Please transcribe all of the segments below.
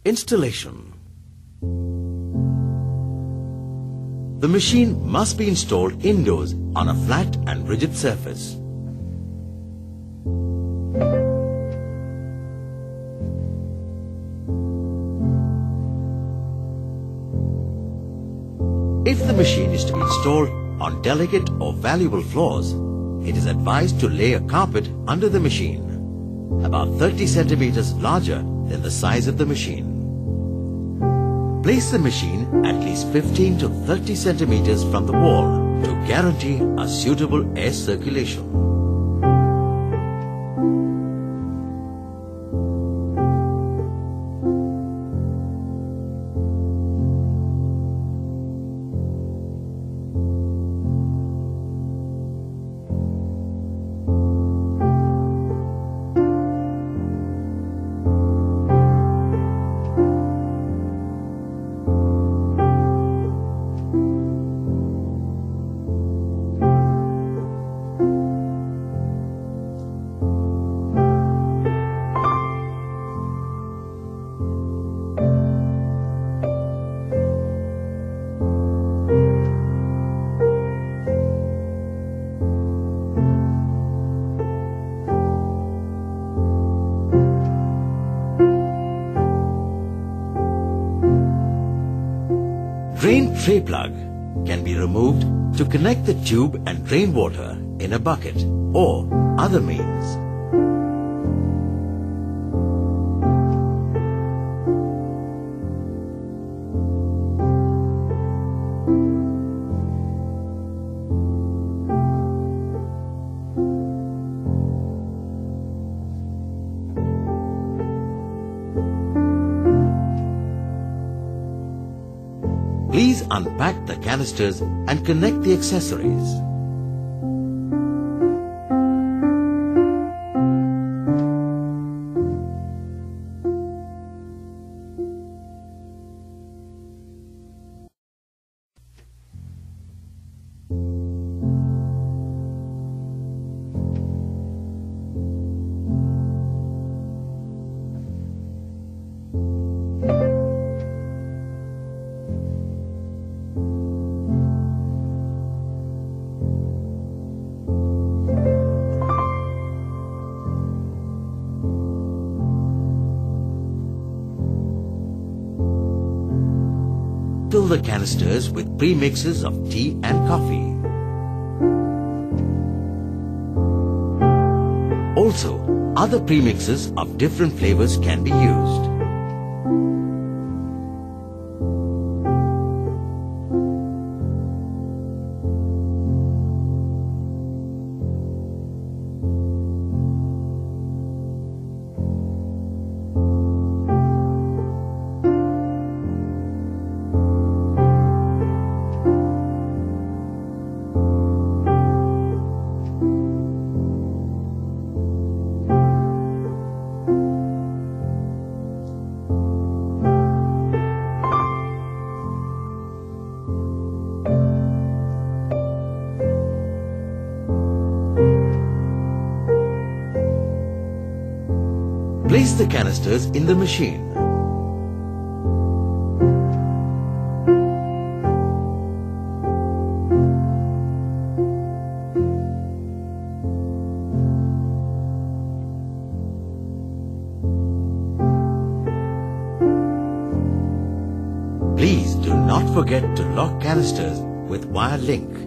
Installation. The machine must be installed indoors on a flat and rigid surface. If the machine is to be installed on delicate or valuable floors, it is advised to lay a carpet under the machine, about 30 centimeters larger than the size of the machine. Place the machine at least 15 to 30 centimeters from the wall to guarantee a suitable air circulation. Drain tray plug can be removed to connect the tube and drain water in a bucket or other means. Please unpack the canisters and connect the accessories. Fill the canisters with premixes of tea and coffee. Also, other premixes of different flavors can be used. Place the canisters in the machine. Please do not forget to lock canisters with wire link.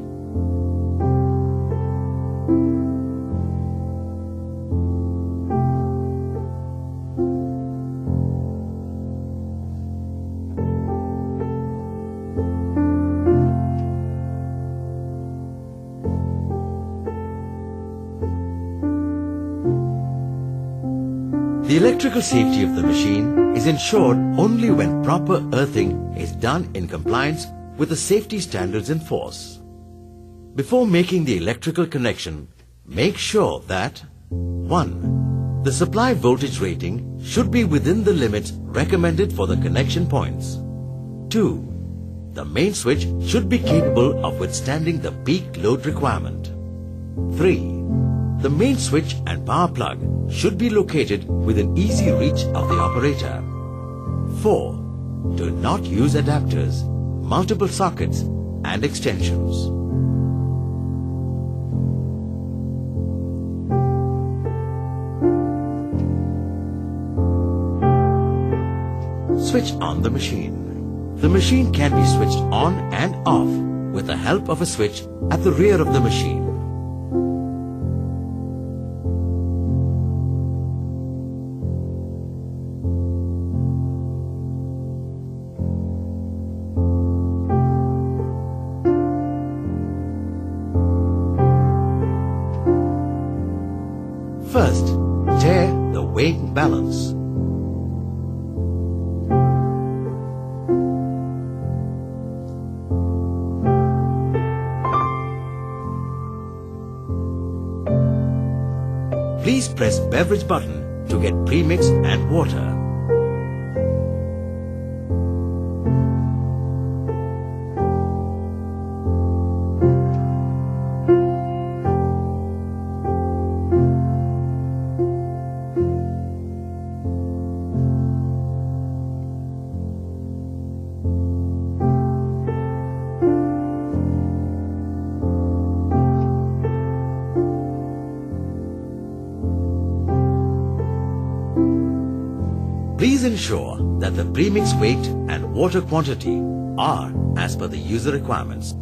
The electrical safety of the machine is ensured only when proper earthing is done in compliance with the safety standards in force. Before making the electrical connection, make sure that 1. The supply voltage rating should be within the limits recommended for the connection points. 2. The main switch should be capable of withstanding the peak load requirement. 3. The main switch and power plug should be located within easy reach of the operator. 4. Do not use adapters, multiple sockets and extensions. Switch on the machine. The machine can be switched on and off with the help of a switch at the rear of the machine. First, tear the weight balance. Please press beverage button to get premix and water. Please ensure that the premix weight and water quantity are as per the user requirements.